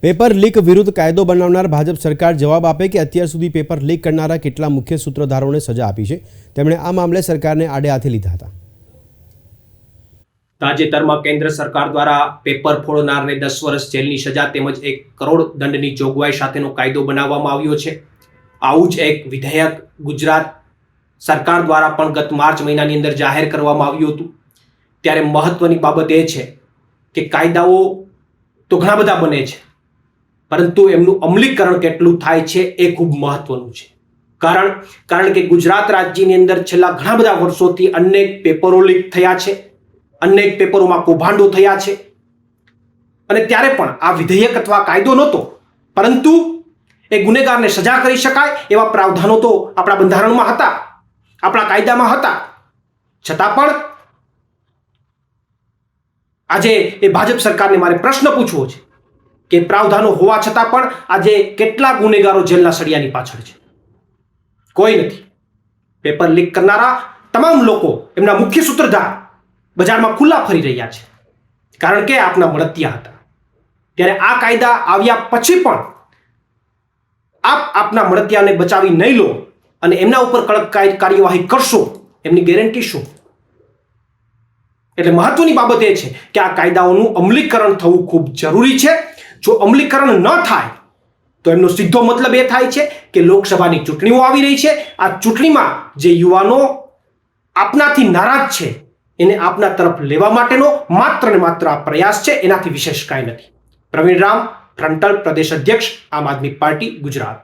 Paper leak વિરુદ્ધ કાયદો બનાવનાર ભાજપ સરકાર જવાબ આપે કે અત્યાર સુધી પેપર લીક કરનારા કેટલા મુખ્ય સૂત્રધારોને સજા આપી છે। તેમણે આ મામલે સરકારને આડે હાથે લીધા હતા। તાજેતરમાં કેન્દ્ર સરકાર દ્વારા પેપર ફોડનારને 10 વર્ષ જેલની સજા તેમજ 1 કરોડ દંડની જોગવાઈ સાથેનો કાયદો બનાવવામાં આવ્યો છે। આવું જ એક વિધેયક ગુજરાત સરકાર દ્વારા પણ ગત માર્ચ મહિનાની અંદર જાહેર કરવામાં આવ્યું હતું। ત્યારે મહત્વની બાબત એ છે કે કાયદાઓ તો ઘણા બધા બને છે, પરંતુ એમનું અમલીકરણ કેટલું થાય છે એ ખૂબ મહત્વનું છે। કારણ કે ગુજરાત રાજ્યની અંદર છેલ્લા ઘણા બધા વર્ષોથી અનેક પેપરો લીક થયા છે, અનેક પેપરોમાં કૌભાંડો થયા છે, અને ત્યારે પણ આ વિધેયક અથવા કાયદો નહોતો, પરંતુ એ ગુનેગારને સજા કરી શકાય એવા પ્રાવધાનો તો આપણા બંધારણમાં હતા, આપણા કાયદામાં હતા। છતાં પણ આજે એ ભાજપ સરકારને મારે પ્રશ્ન પૂછવો છે કે પ્રાવધાનો હોવા છતાં પણ આજે કેટલા ગુનેગારો જેલના સળિયાની પાછળ છે? કોઈ નથી। પેપર લીક કરનારા તમામ લોકો, એમના મુખ્ય સૂત્રધાર બજારમાં ખુલ્લા ફરી રહ્યા છે, કારણ કે આપના મળતિયા હતા। ત્યારે આ કાયદા આવ્યા પછી પણ આપના મળતિયાને બચાવી નહીં લો અને એમના ઉપર કડક કાર્યવાહી કરશો, એમની ગેરંટી શું? એટલે મહત્વની બાબત એ છે કે આ કાયદાઓનું અમલીકરણ થવું ખૂબ જરૂરી છે। જો અમલીકરણ ન થાય તો એમનો સીધો મતલબ એ થાય છે કે લોકસભાની ચૂંટણીઓ આવી રહી છે, આ ચૂંટણીમાં જે યુવાનો આપનાથી નારાજ છે એને આપના તરફ લેવા માટેનો માત્ર ને માત્ર આ પ્રયાસ છે, એનાથી વિશેષ કાંઈ નથી। પ્રવીણ રામ, ફ્રન્ટલ પ્રદેશ અધ્યક્ષ, આમ આદમી પાર્ટી, ગુજરાત।